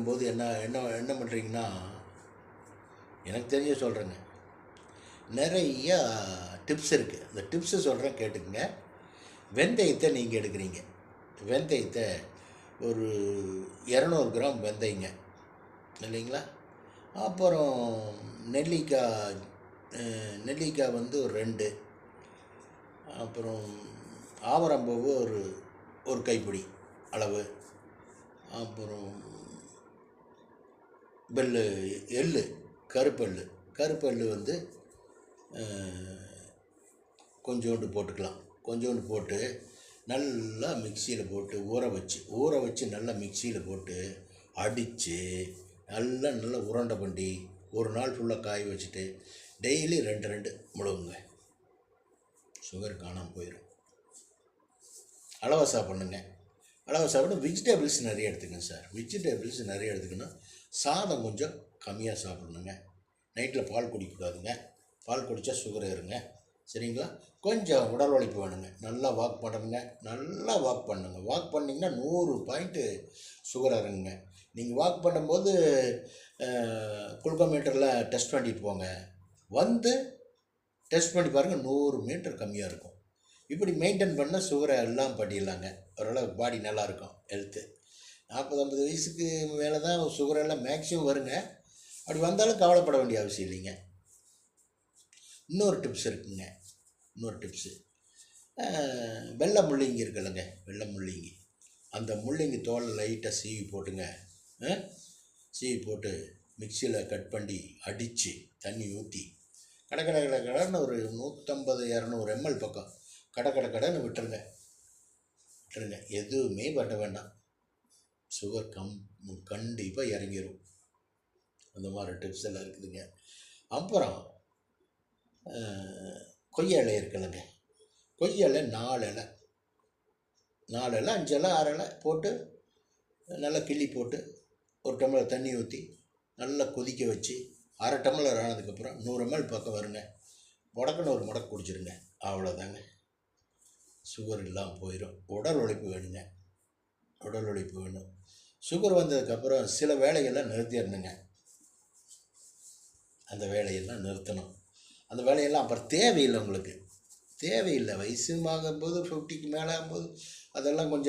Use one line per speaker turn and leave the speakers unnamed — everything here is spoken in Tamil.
பண்ணும்போது என்ன என்ன என்ன பண்ணுறீங்கன்னா, எனக்கு தெரிஞ்ச சொல்கிறேங்க. நிறையா டிப்ஸ் இருக்குது. அந்த டிப்ஸு சொல்கிறேன் கேட்டுக்கங்க. வெந்தயத்தை நீங்கள் எடுக்கிறீங்க. வெந்தயத்தை ஒரு 200 கிராம் வெந்தயங்க இல்லைங்களா? அப்புறம் நெல்லிக்காய் நெல்லிக்காய் வந்து ஒரு 2, அப்புறம் ஆவரம்பூவு ஒரு ஒரு கைப்பிடி அளவு, அப்புறம் எள்ளு, கருப்பெள்ளு கருப்பெள்ளு வந்து கொஞ்சோண்டு போட்டுக்கலாம். கொஞ்சோண்டு போட்டு நல்லா மிக்சியில் போட்டு ஊற வச்சு நல்லா மிக்சியில் போட்டு அடித்து நல்லா உருண்டை பண்ணி ஒரு நாள் ஃபுல்லாக காய வச்சுட்டு டெய்லி 2 முழுங்குங்க. சுகர் காணாமல் போயிடும். அளவாக சாப்பிட்ணுங்க. அளவாக சாப்பிட்டு வெஜிடபிள்ஸ் நிறைய எடுத்துக்கங்க சார். வெஜிடபிள்ஸ் நிறைய எடுத்துக்கணும். சாதம் கொஞ்சம் கம்மியாக சாப்பிட்ணுங்க. நைட்டில் பால் குடிக்கக்கூடாதுங்க. பால் குடித்தா சுகர் ஏறுங்க. சரிங்களா? கொஞ்சம் உடல் உழைப்பு வேணுங்க. நல்லா வாக் பண்ணணுங்க. நல்லா வாக் பண்ணுங்க. வாக் பண்ணிங்கன்னா 100 பாயிண்ட்டு சுகர் இறங்குங்க. நீங்கள் வாக் பண்ணும்போது குளுக்கோமீட்டரில் டெஸ்ட் பண்ணிட்டு போங்க. வந்து டெஸ்ட் பண்ணி பாருங்கள், 100 மீட்டர் கம்மியாக இருக்கும். இப்படி மெயின்டைன் பண்ணால் சுகரை எல்லாம் பண்ணிடலாங்க. ஓரளவு பாடி நல்லாயிருக்கும், ஹெல்த்து. 40-50 வயசுக்கு மேலே தான் சுகரெல்லாம் மேக்ஸிமம் வருங்க. அப்படி வந்தாலும் கவலைப்பட வேண்டிய அவசியம் இல்லைங்க. இன்னொரு டிப்ஸ் இருக்குங்க. இன்னொரு டிப்ஸு, வெள்ளை முள்ளங்கி இருக்குல்லங்க, வெள்ளை முள்ளங்கி. அந்த முள்ளங்கி தோலை லைட்டாக சீவி போட்டுங்க. சீவி போட்டு மிக்சியில் கட் பண்ணி அடித்து தண்ணி ஊற்றி கடன்னு ஒரு 150-200 ml பக்கம் கடன்னு விட்டுருங்க. எதுவுமே பண்ண வேண்டாம். சுகர் கண்டிப்பாக இறங்கிடும். அந்த மாதிரி டிப்ஸ் எல்லாம் இருக்குதுங்க. அப்புறம் கொய்யா இலை இருக்குல்லங்க, கொய்யா இலை 4 இலை 5 இலை 6 இலை போட்டு நல்லா கிள்ளி போட்டு ஒரு டம்ளர் தண்ணி ஊற்றி நல்லா கொதிக்க வச்சு அரை டம்ளர் ஆனதுக்கப்புறம் 100 ml பக்கம் வருங்க. முடக்குன்னு ஒரு முடக்கு குடிச்சிருங்க. அவ்வளோதாங்க, சுகர் இல்லாமல் போயிடும். உடல் உழைப்பு வேணுங்க. உடல் உழைப்பு வேணும். சுகர் வந்ததுக்கப்புறம் சில வேலைகள்லாம் நிறுத்திடணுங்க. அந்த வேலையெல்லாம் நிறுத்தணும். அந்த வேலையெல்லாம் அப்புறம் தேவையில்லை. உங்களுக்கு தேவையில்லை. வயசுமாகும்போது 50க்கு மேலே ஆகும்போது அதெல்லாம் கொஞ்சம்